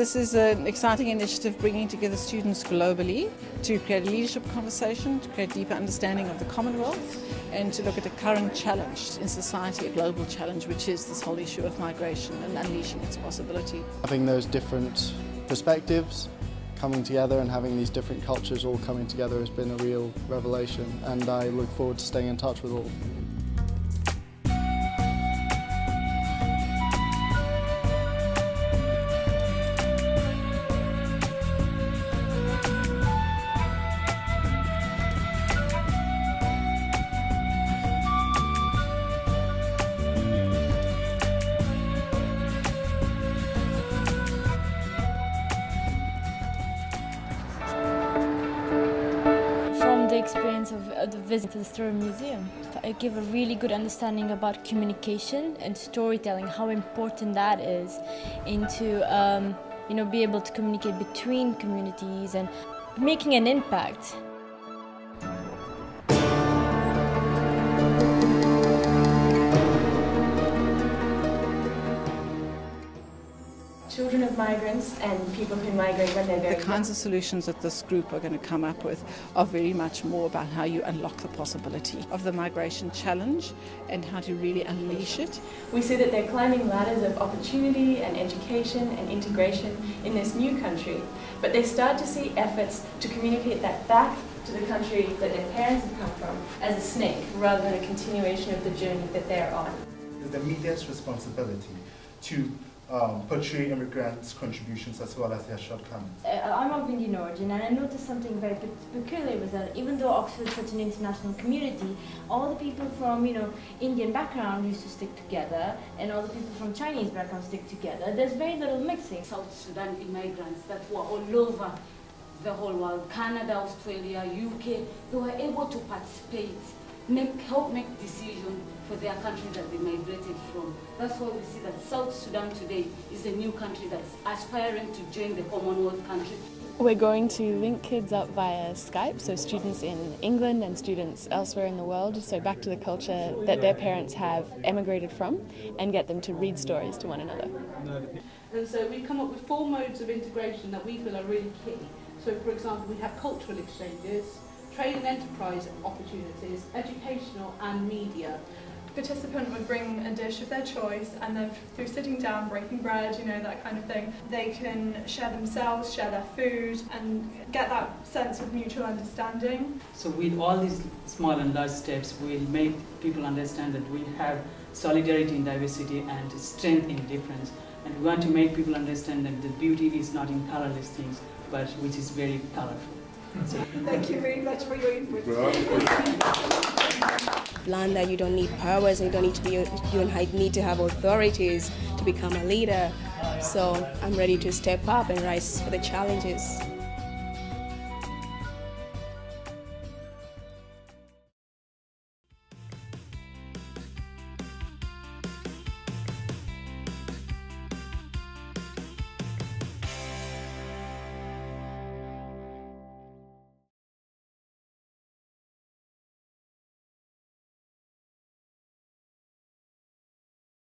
This is an exciting initiative bringing together students globally to create a leadership conversation, to create deeper understanding of the Commonwealth, and to look at a current challenge in society, a global challenge, which is this whole issue of migration and unleashing its possibility. Having those different perspectives coming together and having these different cultures all coming together has been a real revelation, and I look forward to staying in touch with all. The experience of the visit to the Story Museum. I give a really good understanding about communication and storytelling, how important that is into be able to communicate between communities and making an impact. Children of migrants and people who migrate when they're very young. The kinds of solutions that this group are going to come up with are very much more about how you unlock the possibility of the migration challenge and how to really unleash it. We see that they're climbing ladders of opportunity and education and integration in this new country, but they start to see efforts to communicate that back to the country that their parents have come from as a snake rather than a continuation of the journey that they're on. It's the media's responsibility to portray immigrants' contributions as well as their shortcomings. I'm of Indian origin, and I noticed something very peculiar was that even though Oxford is such an international community, all the people from Indian background used to stick together, and all the people from Chinese background stick together. There's very little mixing. South Sudan immigrants that were all over the whole world, Canada, Australia, UK, they were able to participate, help make decisions for their country that they migrated from. That's why we see that South Sudan today is a new country that's aspiring to join the Commonwealth country. We're going to link kids up via Skype, so students in England and students elsewhere in the world, so back to the culture that their parents have emigrated from, and get them to read stories to one another. And so we come up with 4 modes of integration that we feel are really key. So for example, we have cultural exchanges, trade and enterprise opportunities, educational and media. Participant would bring a dish of their choice, and then through sitting down, breaking bread, that kind of thing, they can share themselves, share their food, and get that sense of mutual understanding. So with all these small and large steps, we'll make people understand that we have solidarity in diversity and strength in difference. And we want to make people understand that the beauty is not in colorless things, but which is very colorful. So, thank you very much for your input. Learn that you don't need powers, and you don't need to have authorities to become a leader. So I'm ready to step up and rise for the challenges.